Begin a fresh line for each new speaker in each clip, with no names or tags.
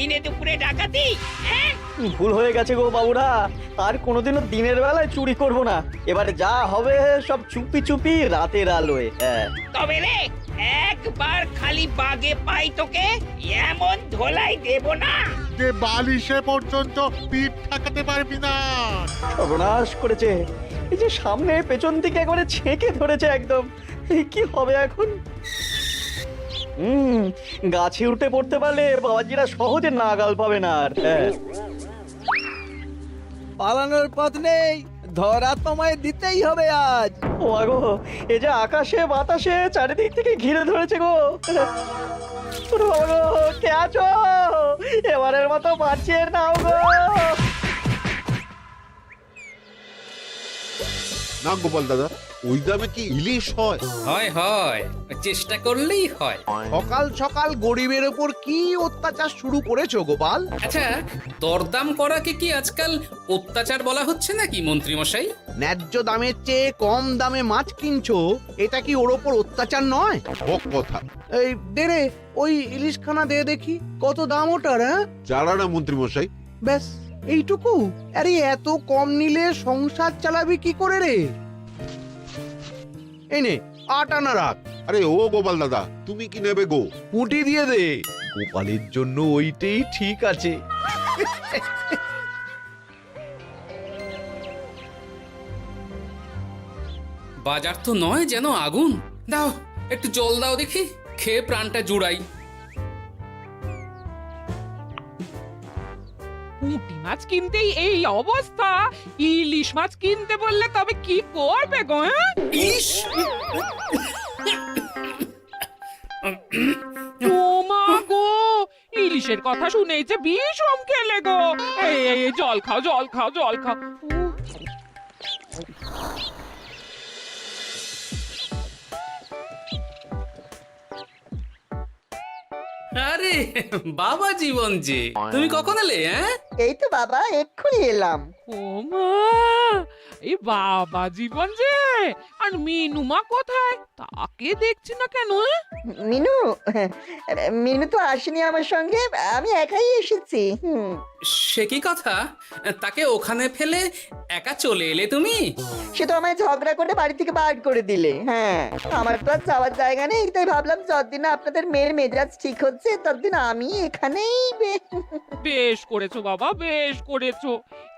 দিনে দুপুরে ডাকাতি? হ্যাঁ?
ভুল হয়ে গেছে গো বাবুরা, আর কোনোদিনও দিনের বেলায় চুরি করব না। এবারে যা হবে সব চুপি চুপি রাতের আলোয়। হ্যাঁ
তবে রে, একবার খালি বাগে পাই তোকে, এমন ধোলাই দেব না
যে বালিশে পর্যন্ত পিঠ ঠেকাতে পারবি না।
সর্বনাশ করেছে, এই যে সামনে পেছন থেকে একবারে ছেঁকে ধরেছে একদম। এই কি হবে এখন? গাছে উঠে পড়তে পারলে বাবাজিরা সহজে নাগাল পাবে না আর। হ্যাঁ
পালানোর পথ নেই, ধরা তোমায় দিতেই হবে আজ।
ও আগো, এই যে আকাশে বাতাসে চারিদিক থেকে ঘিরে ধরেছে গো। ওরে বাবা গো, কে আছো? এবারের মতো বাঁচিয়ে নাও গো।
না গোপাল দাদা, ওই দামে কি ইলিশ হয়?
হয় হয়, চেষ্টা করলেই হয়।
সকাল সকাল গরিবের উপর কি অত্যাচার শুরু করেছো গোপাল?
আচ্ছা, দরদাম করাকে কি আজকাল অত্যাচার বলা হচ্ছে নাকি মন্ত্রী মশাই?
ন্যায্য দামের চেয়ে কম দামে মাছ কিনছো, এটা কি ওর ওপর অত্যাচার নয়?
বক কথা।
এই দে রে, ওই ইলিশখানা দে দেখি, কত দাম ওটার? হ্যাঁ,
চারা না মন্ত্রী মশাই।
ব্যাস এইটুকু? আরে এত কম নিলে সংসার চালাবি কি করে রে? এই নে, 8 আনা রাখ।
আরে ও গোপাল দাদা, তুমি কি নেবে গো?
পুঁটি দিয়ে দে, গোপালের জন্য ওইটাই ঠিক আছে।
বাজার তো নয় যেন আগুন। দাও একটু জল দাও দেখি, খেয়ে প্রাণটা জুড়াই।
পুঁটি মাছ কিনতেই এই অবস্থা, ইলিশ মাছ কিনতে বললে তবে কি করবে গো? হ্যাঁ?
ইলিশ!
ও মা গো, ইলিশের কথা শুনেই যে বিষম খেলে গো। এই জল খাও, জল খাও, জল খাও।
আরে বাবা জীবন যে, তুমি কখন এলে? হ্যাঁ,
এই তো বাবা এক্ষুনি এলাম।
ও মা, এই বাবা জীবন যে, আর মিনুমা কোথায়? তাকে দেখছি না কেন?
মিনু মিনু তো আসেনি আমার সঙ্গে, আমি একাই এসেছি।
সে কি কথা? তাকে ওখানে ফেলে একা চলে এলে তুমি?
সে তো আমায় ঝগড়া করে বাড়ি থেকে বার করে দিলে। হ্যাঁ, আমার তো আর যাওয়ার জায়গা নেই, তাই ভাবলাম যতদিন আপনাদের মেয়ের মেজাজ ঠিক হচ্ছে ততদিন আমি এখানেই
বেশ করেছো বাবা, বেশ করেছো।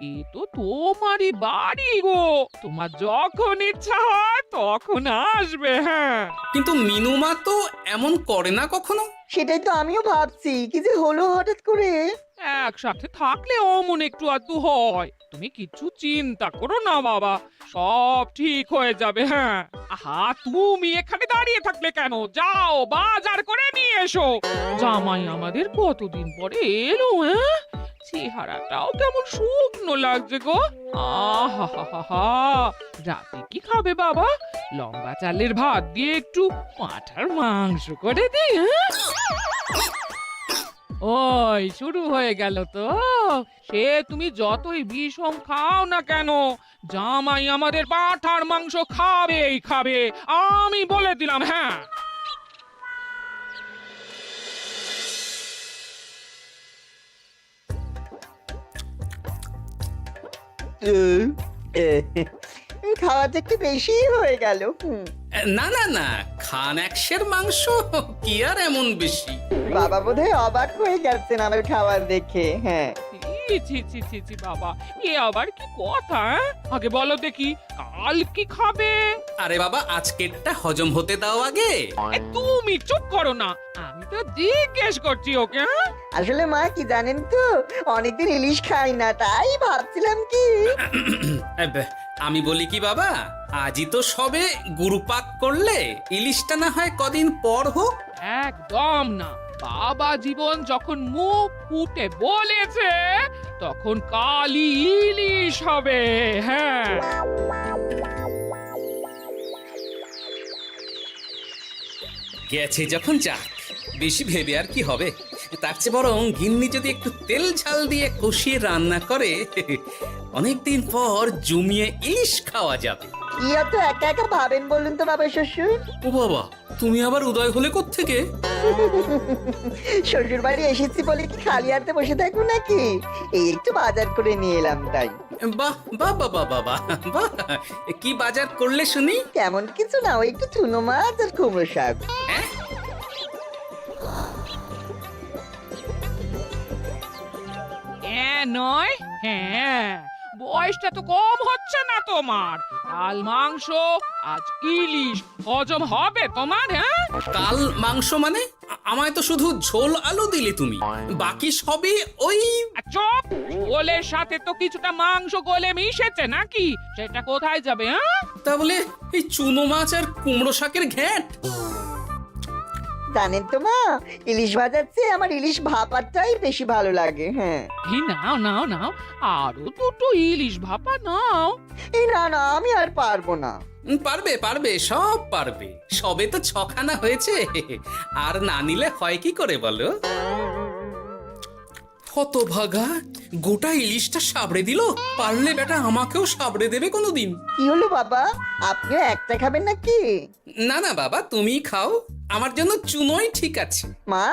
এ তো তোমারই বাড়ি গো, তোমার যখন ইচ্ছা হয় তখন আসবে। হ্যাঁ,
কিন্তু মিনুমা তো এমন করে না কখনো।
সেটাই তো আমিও ভাবছি, কি যে হলো হঠাৎ করে।
একসাথে থাকলে অমন একটু আধটু হয়। তুমি কিছু চিন্তা করো না বাবা, সব ঠিক হয়ে যাবে। হ্যাঁ, আহা, তুমি এখানে দাঁড়িয়ে থাকলে কেন? যাও বাজার করে নিয়ে এসো। জামাই আমাদের কতদিন পরে এলো। হ্যাঁ, চেহারাটাও কেমন শুকনো লাগছে গো। আহা হা হা হা, রাতে কি খাবে বাবা? লম্বা চালের ভাত দিয়ে একটু পাঁঠার মাংস করে দিই। হ্যাঁ, ওই শুরু হয়ে গেল তো। সে তুমি যতই বিষম খাও না কেন, জামাই আমাদের পাঁঠার মাংস খাবেই খাবে, আমি বলে দিলাম। হ্যাঁ,
খাওয়াতে একটু বেশি হয়ে গেল।
না না না, খান একশের মাংস কি আর এমন বেশি?
বাবা বোধহয় অবাক হয়ে গেছেন আমার খাবার দেখে। হ্যাঁ,
ছি ছি ছি ছি ছি বাবা, এ আবার কি কথা? হ্যাঁ? আগে বলো দেখি, কাল কি খাবে?
আরে বাবা, আজকেরটা হজম হতে দাও আগে।
তুমি চুপ করো না, আমি তো জিজ্ঞেস করছি ওকে। হ্যাঁ,
আসলে মা কি জানেন তো, অনেকদিন ইলিশ খাই না, তাই ভাবছিলাম কি।
আমি বলি কি বাবা, আজই তো সবে গুরুপাক করলে, ইলিশটা না হয় কদিন পর হোক।
একদম না, বাবা জীবন যখন মুখ ফুটে বলেছে তখন কালই ইলিশ হবে। হ্যাঁ,
গেছে যখন যাক, বেশি ভেবে আর কি হবে। তার চেয়ে বরং গিন্নি যদি একটু তেল ঝাল দিয়ে কষিয়ে রান্না করে, অনেকদিন পর জমিয়ে ইলিশ খাওয়া যাবে।
কি এত একা একা ভাবেন বলুন তো বাবা শ্বশুর?
ও বাবা, তুমি আবার উদয় হলে কোত্থেকে?
শ্বশুর বাড়ি এসেছি বলে কি খালি হাতে বসে থাকবো নাকি? এই একটু বাজার করে নিয়ে এলাম তাই।
বাহ বাহ বাহ বাহ বাহ বাহ বাহ। কি বাজার করলে শুনি?
তেমন কিছু না, ওই একটু চুনো মাছ আর কুমড়ো শাক।
হ্যাঁ?
নয় হ্যাঁ, বয়সটা তো কম হচ্ছে না তোমার। কাল মাংস, আজ ইলিশ, হজম হবে তোমার? হ্যাঁ,
কাল মাংস মানে? আমায় তো শুধু ঝোল আলু দিলে তুমি, বাকি সবই ওই।
চপ, ওলের সাথে তো কিছুটা মাংস গলে মিশেছে নাকি? সেটা কোথায় যাবে? হ্যাঁ,
তা বলে এই চুনো মাছ আর কুমড়ো শাকের ঘ্যাঁট?
জানেন তো মা, ইলিশ ভাজার চেয়ে আমার ইলিশ ভাপাটাই বেশি ভালো লাগে। হ্যাঁ,
এই নাও নাও নাও, আরো দুটো ইলিশ ভাপা নাও।
এই না না, আমি আর পারবো না।
পারবে পারবে, সব পারবে। সবে তো 6খানা হয়েছে, আর না নিলে হয় কি করে বলো? হতভাগা, গোটা ইলিশটা সাবড়ে দিল। পারলে বেটা আমাকেও সাবড়ে দেবে কোনোদিন।
কি হলো বাবা, আপনিও একটা খাবেন নাকি?
না না বাবা, তুমিই খাও, আমার জন্য চুনোই ঠিক আছে।
মা,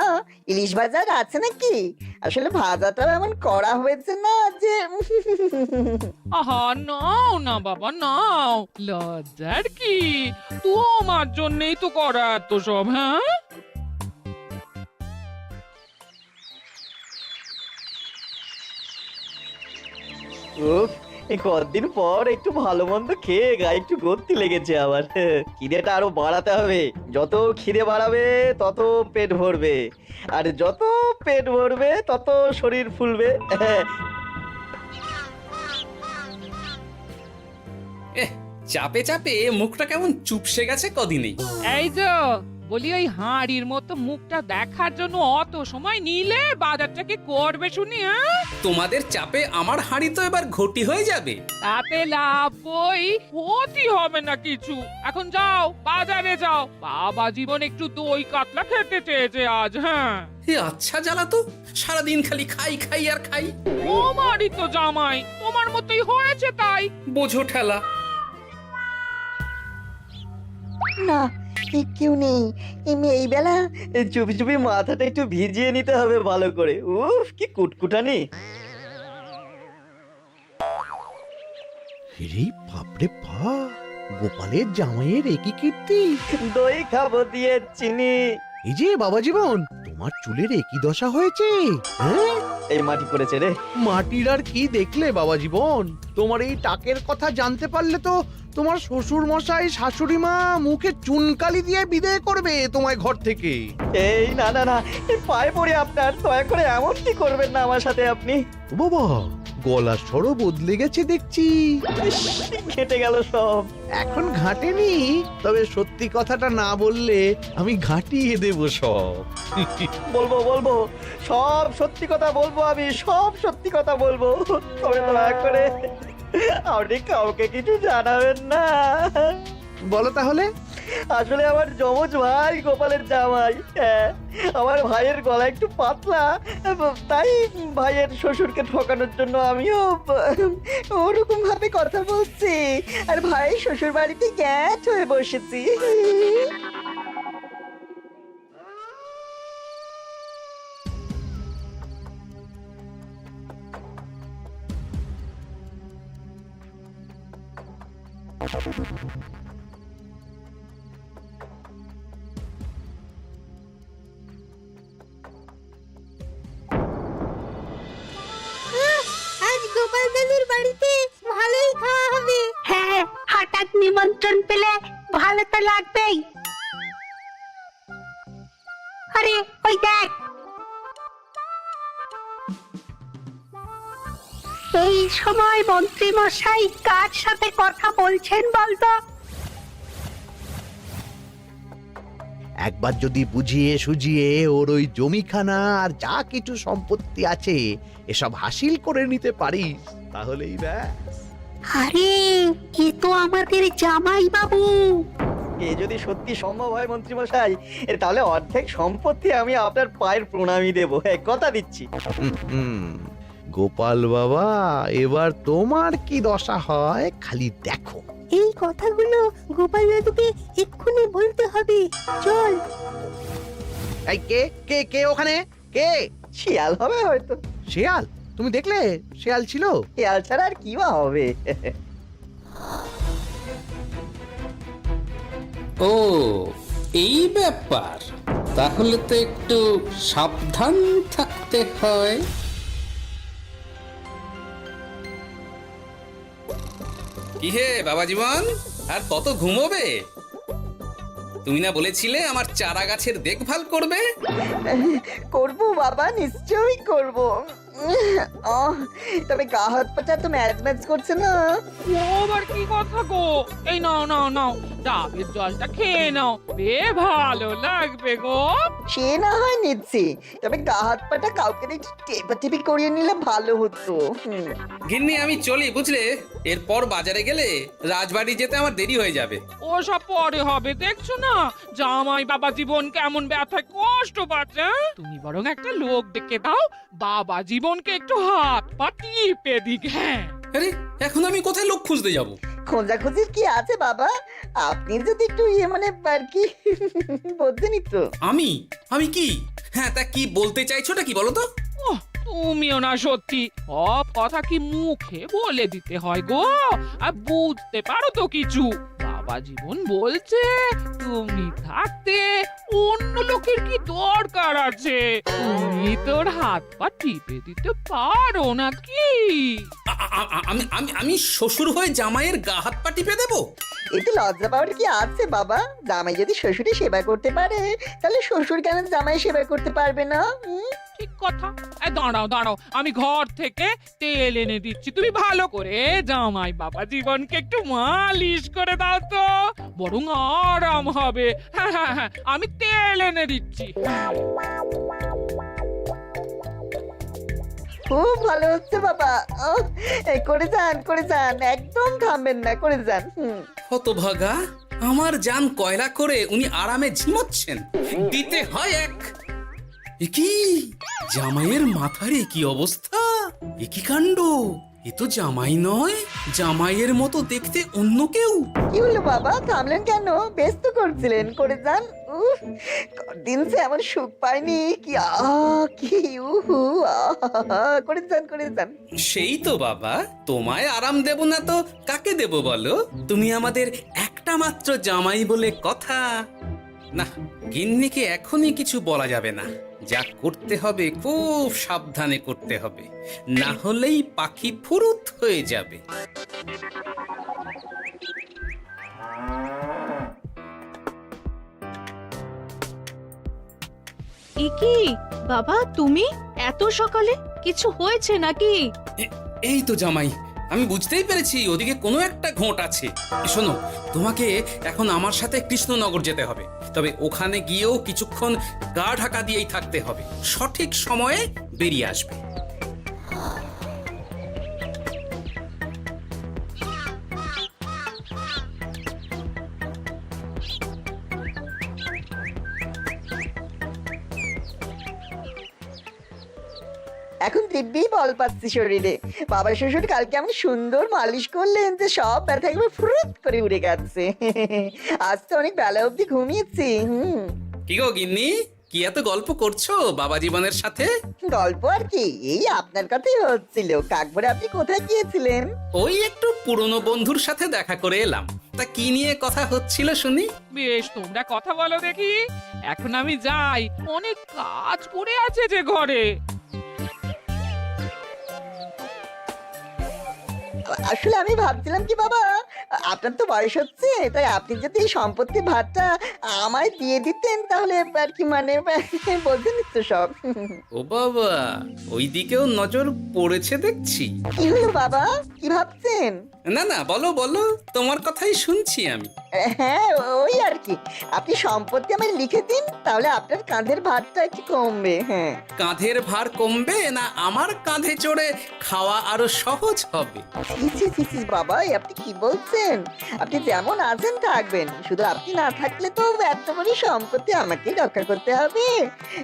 ইলিশ ভাজা আছে নাকি? আসলে ভাজাটা এমন করা হয়েছে না যে
আহা, নাও না বাবা নাও, লজ্জার কি? তোমার জন্যই তো করা এত সব। হ্যাঁ,
উফ, এই কতদিন পর একটু ভালো মন্দ খেয়ে গায়ে একটু গতি লেগেছে আবার। খিদেটা আরো বাড়াতে হবে। যত খিদে বাড়াবে তত পেট ভরবে, আর যত পেট ভরবে তত শরীর ফুলবে।
চাপে চাপে মুখটা কেমন চুপসে গেছে কদিনেই।
এই যে বলি, ওই হাঁড়ির মতো মুখটা দেখার জন্য অত সময় নিলে বাজারটা কি করবে শুনি? হ্যাঁ,
তোমাদের চাপে আমার হাঁড়ি তো এবার ঘটি হয়ে যাবে।
তাতে লাভ বই, ক্ষতি হবে না কিছু। এখন যাও, বাজারে যাও। বাবা জীবন একটু দই কাতলা খেতে চেয়েছে আজ। হ্যাঁ,
এ আচ্ছা জ্বালা তো, সারাদিন খালি খাই খাই আর খাই।
তোমারই তো জামাই, তোমার মতোই হয়েছে তাই।
বোঝো ঠেলা।
না, কেউ নেই। এই বেলা
চুপি চুপি মাথাটা একটু ভিজিয়ে নিতে হবে ভালো করে। উফ, কি কুটকুটানি।
রে বাপরে বাপ, গোপালের জামাইয়ের একই কীর্তি।
দই খাবো দিয়ে চিনি।
এই যে বাবা জীবন, তোমার চুলের একই দশা হয়েছে। হ্যাঁ,
এই মাটি করেছে রে।
মাটির আর কি দেখলে বাবা জীবন? তোমার এই টাকের কথা জানতে পারলে তো তোমার শ্বশুর মশাই শাশুড়ি মা মুখে চুনকালি দিয়ে বিদায় করবে তোমায় ঘর থেকে।
এই না না না, এই পায়ে পড়ে আপনার, দয়া করে এমন কি করবেন না আমার সাথে আপনি।
ও বাবা, গলার স্বরও বদলে গেছে দেখছি।
ইস, ঘেটে গেল সব।
এখন ঘাটেনি, তবে সত্যি কথাটা না বললে আমি ঘাটিয়ে দেব সব।
বলবো বলবো, সব সত্যি কথা বলবো, আমি সব সত্যি কথা বলবো। তবে দয়া করে আপনি কাউকে কিছু জানাবেন না।
বলো তাহলে।
আসলে আমার যমজ ভাই গোপালের জামাই, হ্যাঁ, আমার ভাইয়ের গলা একটু পাতলা, তাই ভাইয়ের শ্বশুরকে ঠকানোর জন্য আমিও
ওরকম ভাবে কথা বলছি, আর ভাই শ্বশুর বাড়িতে গ্যাট হয়ে বসেছি।
আজ গোপাল দাদুর বাড়িতে ভালোই খাওয়া হবে। হ্যাঁ, হঠাৎ নিমন্ত্রণ পেলে ভালো তো লাগবেই। আরে ওই দেখ, এই সময় মন্ত্রী মশাই কার সাথে কথা বলছেন বলতো?
একবার যদি বুঝিয়ে সুঝিয়ে ওর ওই জমিখানা আর যা কিছু সম্পত্তি আছে এসব হাসিল করে নিতে পারিস, তাহলেই ব্যাস।
আরে এ তো আমাদের জামাই বাবু।
এ যদি সত্যি সম্ভব হয় মন্ত্রী মশাই, তাহলে অর্ধেক সম্পত্তি আমি আপনার পায়ের প্রণামী দেবো, কথা দিচ্ছি।
গোপাল বাবা, এবার তোমার কি দশা হয় খালি দেখো।
এই কথাগুলো গোপাল দাদুকে এক্ষুনি বলতে হবে। চল।
এই কে কে কে ওখানে? কে?
শিয়াল হবে হয়তো।
শেয়াল? তুমি দেখলে শেয়াল ছিল?
শিয়াল ছাড়া আর কি বা হবে?
ও এই ব্যাপার, তাহলে তো একটু সাবধান থাকতে হয়। কি হে বাবা জীবন, আর কত ঘুমোবে? তুমি না বলেছিলে আমার চারা গাছের দেখভাল করবে?
করবো বাবা, নিশ্চয়ই করবো। তবে গা হাত পাটা তো ম্যাচ ম্যাচ করছে না।
ও আবার কি কথা গো? এই নাও নাও নাও, ডাবের জলটা খেয়ে নাও, বে ভালো লাগবে গো।
সে না হয় নিচ্ছি, তবে গা হাত পাটা কাউকে একটু টেপাটেপি করিয়ে নিলে ভালো হতো।
গিন্নি আমি চলি বুঝলে, এরপর বাজারে গেলে রাজবাড়ি যেতে আমার দেরি হয়ে যাবে।
ও সব পরে হবে, দেখছো না জামাই বাবা জীবন কেমন ব্যথায় কষ্ট পাচ্ছে। তুমি বরং একটা লোক ডেকে দাও, বাবা জীবনকে একটু হাত পা টিপে দিক। হ্যাঁ,
আরে এখন আমি কোথায় লোক খুঁজতে যাব?
খোঁজাখুঁজির কি আছে বাবা? আপনি যদি একটু মানে আর কি বলতেনই তো।
আমি আমি কি? হ্যাঁ তা কি বলতে চাইছোটা কি বলো তো?
ওহ, তুমিও না সত্যি, সব কথা কি মুখে বলে দিতে হয় গো? আর বুঝতে পারো তো কিছু? বাবা জীবন বলছে তুমি থাকতে অন্য লোকের কি দরকার আছে? তুমি তোর হাত পা টিপে দিতে পারো নাকি?
আমি আমি আমি শ্বশুর হয়ে জামাইয়ের গা হাত পা টিপে দেবো?
এতে লজ্জা পাওয়ার কি আছে বাবা? জামাই যদি শ্বশুরের সেবা করতে পারে, তাহলে শ্বশুর কেন জামাই সেবা করতে পারবে না?
ঠিক কথা। এই দাঁড়াও দাঁড়াও, আমি ঘর থেকে তেল এনে দিচ্ছি, তুমি ভালো করে জামাই বাবা জীবনকে একটু মালিশ করে দাও তো, বরং আরাম হবে। হ্যাঁ হ্যাঁ হ্যাঁ, আমি তেল এনে দিচ্ছি।
খুব ভালো হচ্ছে বাবা। এই করে যান, একদম থামবেন না, করে যান।
হতভাগা, আমার জান কয়লা করে উনি আরামে ঝিমোচ্ছেন, দিতে হয় এক। এ কি জামাইয়ের মাথার এ কি অবস্থা? এ কি কাণ্ড! এ তো জামাই নয়, জামাইয়ের মতো দেখতে অন্য কেউ।
কি হলো বাবা, থামলেন কেন? ব্যস্ত করছিলেন, করে যান। দিন সে এমন সুখ পাইনি। কি কি করে যান।
সেই তো বাবা, তোমায় আরাম দেব না তো কাকে দেব বলো? তুমি আমাদের একটা মাত্র জামাই বলে কথা। না, গিন্নিকে এখনই কিছু বলা যাবে না। যা করতে হবে খুব সাবধানে করতে হবে, না হলেই পাখি ফুরুত হয়ে যাবে।
কি বাবা, তুমি এত সকালে? কিছু হয়েছে নাকি?
এই তো জামাই, আমি বুঝতেই পেরেছি ওদিকে কোনো একটা ঘোট আছে। শোনো, তোমাকে এখন আমার সাথে কৃষ্ণনগর যেতে হবে, তবে ওখানে গিয়েও কিছুক্ষণ গা ঢাকা দিয়েই থাকতে হবে, সঠিক সময়ে বেরিয়ে আসবে।
এখন দিব্যি বল পাচ্ছি শরীরে। বাবা শ্বশুর কালকে এমন সুন্দর মালিশ করলেন যে সব ব্যথা একবার ফুরুত করে উড়ে গেছে। আজ তো অনেক বেলা অবধি ঘুমিয়েছি।
কি গো গিন্নি, কি এত গল্প করছো বাবা জীবনের সাথে?
গল্প আর কি, এই আপনার কথাই হচ্ছিল। কাকভরে আপনি কোথায় গিয়েছিলেন?
ওই একটু পুরনো বন্ধুর সাথে দেখা করে এলাম। তা কি নিয়ে কথা হচ্ছিল শুনি?
বেশ, তোমরা কথা বলো দেখি, এখন আমি যাই, অনেক কাজ পড়ে আছে যে ঘরে।
আসলে আমি ভাবছিলাম কি বাবা, আপনার তো বয়স হচ্ছে, তাই আপনি যদি এই সম্পত্তির ভাগটা আমায় দিয়ে দিতেন তাহলে আর কি, মানে বলতেন তো সব।
ও বাবা, ওই দিকেও নজর পড়েছে দেখছি।
কি হলো বাবা, কি ভাবছেন?
না না, বলো বলো, তোমার কথাই শুনছি আমি।
হ্যাঁ, ওই আর কি, আপনি সম্পত্তি আমায় লিখে দিন, তাহলে আপনার কাঁধের ভারটা একটু কমবে। হ্যাঁ,
কাঁধের ভার কমবে না আমার কাঁধে চড়ে খাওয়া আরো সহজ হবে?
বাবা, আপনি কি বলছেন? আপনি যেমন আছেন থাকবেন, শুধু আপনি না থাকলে তো এত বড় সম্পত্তি আমাকেই রক্ষা করতে হবে।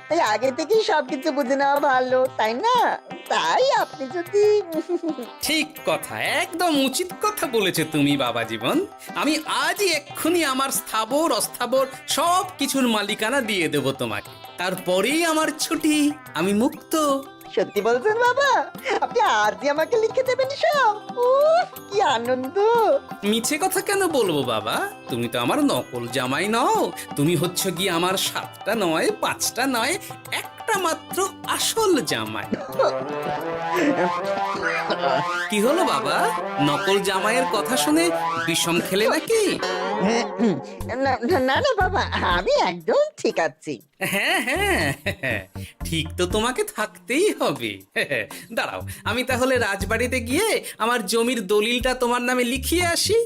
তাই আগে থেকেই সবকিছু বুঝে নেওয়া ভালো, তাই না? তাই আপনি যদি
ঠিক কথা, একদম উচিত উচিত কথা বলেছো তুমি বাবা জীবন। আমি আজই এক্ষুনি আমার স্থাবর অস্থাবর সব কিছুর মালিকানা দিয়ে দেব তোমাকে, তারপরেই আমার ছুটি, আমি মুক্ত।
সত্যি বলছেন বাবা? আপনি আজই আমাকে লিখে দেবেন সব? উফ, কি আনন্দ!
মিছে কথা কেন বলবো বাবা? তুমি তো আমার নকল জামাই নও, তুমি হচ্ছ গিয়ে আমার 7টা নয় 5টা নয় একটা মাত্র আসল জামাই। কি হলো বাবা, নকল জামাইয়ের কথা শুনে বিষম খেলে নাকি?
না না না বাবা, আমি একদম ঠিক আছি।
হ্যাঁ হ্যাঁ হ্যাঁ, ঠিক তো তোমাকে থাকতেই হবে। দাঁড়াও, আমি তাহলে রাজবাড়িতে গিয়ে আমার জমির দলিলটা তোমার নামে লিখিয়ে আসি,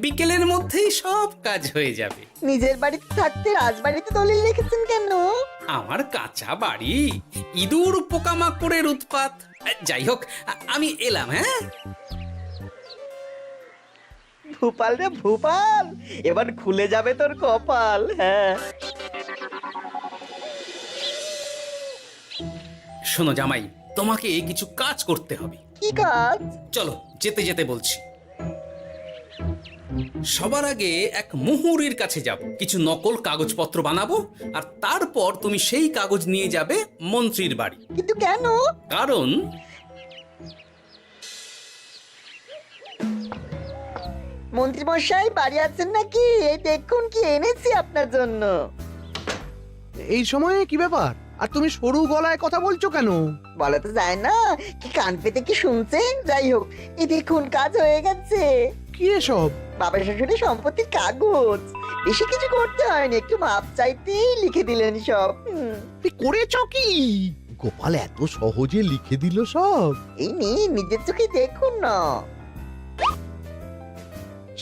বিকেলের মধ্যেই সব কাজ হয়ে যাবে।
নিজের বাড়িতে থাকতে রাজবাড়িতে দলিল রেখেছেন কেন?
আমার কাঁচা বাড়ি, ইঁদুর পোকামাকড়ের উৎপাত। যাই হোক, আমি এলাম। হ্যাঁ,
ভূপাল রে ভূপাল, এবার খুলে যাবে তোর কপাল। হ্যাঁ,
শোনো জামাই, তোমাকে কিছু কাজ করতে হবে।
কি কাজ?
চলো, যেতে যেতে বলছি। সবার আগে এক মুহুরির কাছে যাব, কিছু নকল কাগজপত্র বানাবো, আর তারপর তুমি সেই কাগজ নিয়ে যাবে মন্ত্রীর বাড়ি।
কিন্তু কেন?
কারণ
মন্ত্রী মশাই বাড়ি আছেন নাকি? এই দেখুন কি এনেছি আপনার জন্য।
এই সময়ে কি ব্যাপার? আর তুমি সরু গলায় কথা বলছো কেন?
বলা তো যায় না, কি কান পেতে কি শুনছেন? যাই হোক, এই দেখুন কাজ হয়ে গেছে।
কি এসব?
বাবা শ্বশুরের সম্পত্তির কাগজ। বেশি কিছু করতে হয়নি, একটু মাপ চাইতেই লিখে দিলেন সব।
তুই করেছো কি? গোপাল এত সহজে লিখে দিল সব?
এই নিন, নিজের চোখে দেখুন না।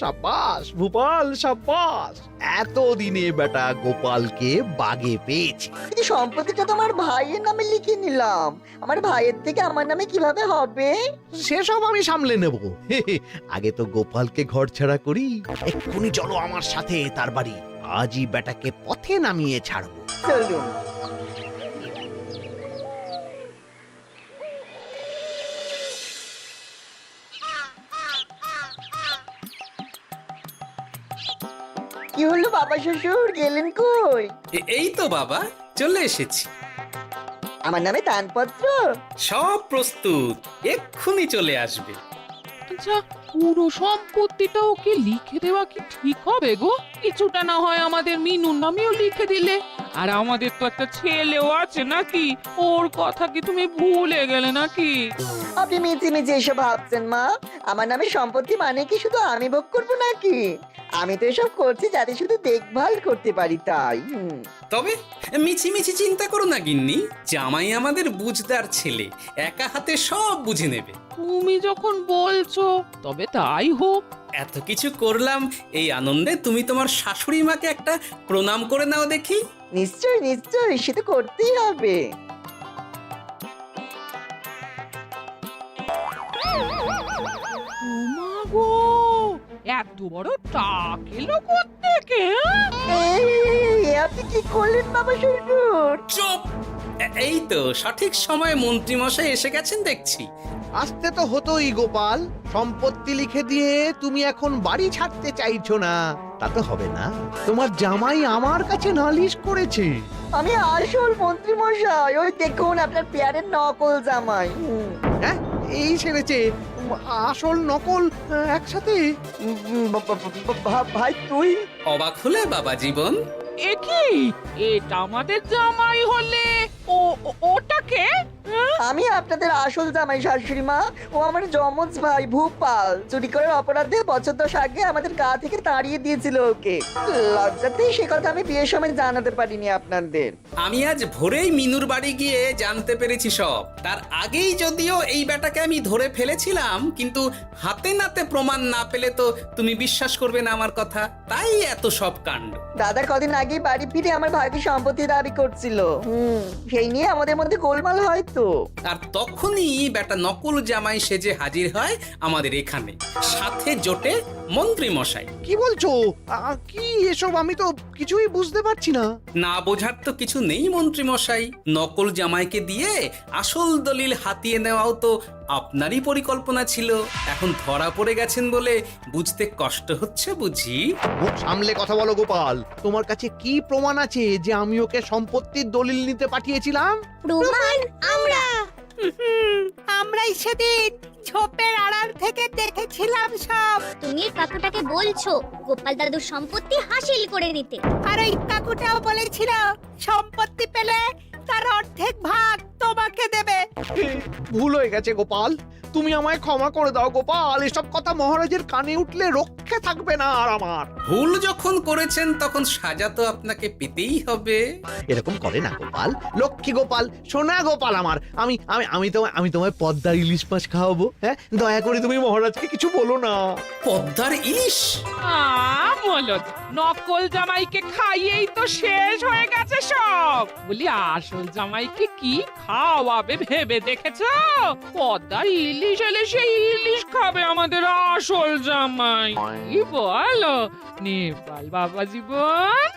সাব্বাস ভূপাল, সাব্বাস। এতদিনে বেটা গোপালকে বাগে পেয়েছি।
কিন্তু সম্পত্তিটা তো আমার ভাইয়ের নামে লিখে নিলাম। আমার ভাইয়ের থেকে আমার নামে কিভাবে হবে?
সেসব আমি সামলে নেব। আগে তো গোপালকে ঘর ছাড়া করি। এক্ষুনি চলো আমার সাথে তার বাড়ি। আজই বেটাকে পথে নামিয়ে ছাড়বো।
চলুন। কি হলো বাবা শ্বশুর, গেলেন কই?
এই তো বাবা, চলে এসেছি।
আমার নামে দানপত্র?
সব প্রস্তুত, এক্ষুনি চলে আসবে।
আচ্ছা, পুরো সম্পত্তিটা ওকে লিখে দেওয়া কি ঠিক হবে গো? কিছুটা না হয় আমাদের মিনুর নামেও লিখে দিলে। আর আমাদের তো একটা ছেলেও আছে নাকি? ওর কথা কি তুমি ভুলে গেলে নাকি?
আপনি মিছি মিছি এসব ভাবছেন মা? আমার নামে সম্পত্তি মানে কি শুধু আমি ভোগ করবো নাকি? আমি তো এসব করছি যাতে শুধু দেখভাল করতে পারি, তাই।
তবে মিছি মিছি চিন্তা করো না গিন্নি, জামাই আমাদের বুঝদার ছেলে, একা হাতে সব বুঝে নেবে।
তুমি যখন বলছো তবে তাই হোক।
এত কিছু করলাম, এই আনন্দে তুমি তোমার শাশুড়ি মাকে একটা প্রণাম করে নাও দেখি।
নিশ্চয় নিশ্চয়, সে তো করতেই হবে।
ওমা গো, এত বড় টাক এলো কোত্থেকে?
এই, আপনি কি করলেন বাবা শ্বশুর?
চুপ! এই তো সঠিক সময়ে মন্ত্রী মশাই এসে গেছেন দেখছি।
আসতে তো হতোই গোপাল। সম্পত্তি লিখে দিয়ে তুমি এখন বাড়ি ছাড়তে চাইছো না, তা তো হবে না। তোমার জামাই আমার কাছে নালিশ করেছে।
আমি আসল মন্ত্রী মশাই, ওই দেখুন আপনার পেয়ারের নকল জামাই।
হ্যাঁ, এই সেরেছে। আসল নকল একসাথে?
ভাই তুই?
অবাক হলে বাবা জীবন?
এ কি, এটা আমাদের জামাই হলে ওটাকে?
আমি আপনাদের আসল জামাই শাশুড়ি মা। ও আমার যমজ ভাই ভূপাল। চুরি করার অপরাধে বছর 10 আগে আমাদের গা থেকে তাড়িয়ে দিয়েছিল ওকে। লজ্জাতেই সে কথা আমি বিয়ের সময় জানাতে পারিনি আপনাদের।
আমি আজ ভোরেই মিনুর বাড়ি গিয়ে জানতে পেরেছি সব। তার আগেই যদিও এই বেটাকে আমি ধরে ফেলেছিলাম, কিন্তু হাতে নাতে প্রমাণ না পেলে তো তুমি বিশ্বাস করবে না আমার কথা, তাই এত সব কাণ্ড।
দাদা কদিন আগে বাড়ি ফিরে আমার ভাইকে সম্পত্তি দাবি করছিল। সেই নিয়ে আমাদের মধ্যে গোলমাল হয় তো।
আর তখনই বেটা নকল জামাই সেজে হাজির হয় আমাদের এখানে, সাথে জোটে মন্ত্রী মশাই।
কি বলছো? কি এসব? আমি তো কিছুই বুঝতে পারছি না।
না বোঝার তো কিছু নেই মন্ত্রী মশাই, নকল জামাইকে দিয়ে আসল দলিল হাতিয়ে নেওয়াও তো আপনারই পরিকল্পনা ছিল, এখন ধরা পড়ে গেছেন বলে বুঝতে কষ্ট হচ্ছে বুঝি?
মুখ সামলে কথা বলো গোপাল, তোমার কাছে কি প্রমাণ আছে যে আমি ওকে সম্পত্তির দলিল নিতে পাঠিয়েছিলাম?
প্রমাণ আমরাই সেদিন ঝোপের আড়াল থেকে দেখেছিলাম সব। তুমি কাকুটাকে বলছো গোপাল দাদুর সম্পত্তি হাসিল করে নিতে, আর ওই কাকুটাও বলেছিল সম্পত্তি পেলে তার অর্ধেক ভাগ তোমাকে দেবে।
ভুল হয়ে গেছে গোপাল, তুমি আমায় ক্ষমা করে দাও গোপাল। এসব কথা মহারাজের কানে উঠলে রক্ষে থাকবে না আর আমার।
ভুল যখন করেছেন তখন সাজা তো আপনাকে পেতেই হবে।
এরকম করে না গোপাল, লক্ষ্মী গোপাল, সোনা গোপাল আমার। আমি আমি আমি তোমায় পদ্মার ইলিশ মাছ খাওয়াবো। হ্যাঁ, দয়া করে তুমি মহারাজকে কিছু বলো না।
পদ্মার ইলিশ?
বলো, নকল জামাইকে খাইয়েই তো শেষ হয়ে গেছে সব। বলি আসল জামাইকে কি খাওয়াবে ভেবে দেখেছো? পদ্মার ইলিশ এলে সেই ইলিশ খাবে আমাদের আসল জামাই। কি বলো নেপাল বাবা জীবন?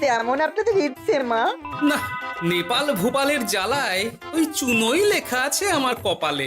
যেমন আপনাদের ইচ্ছে মা।
না, নেপাল ভূপালের জ্বালায় ওই চুনোই লেখা আছে আমার কপালে।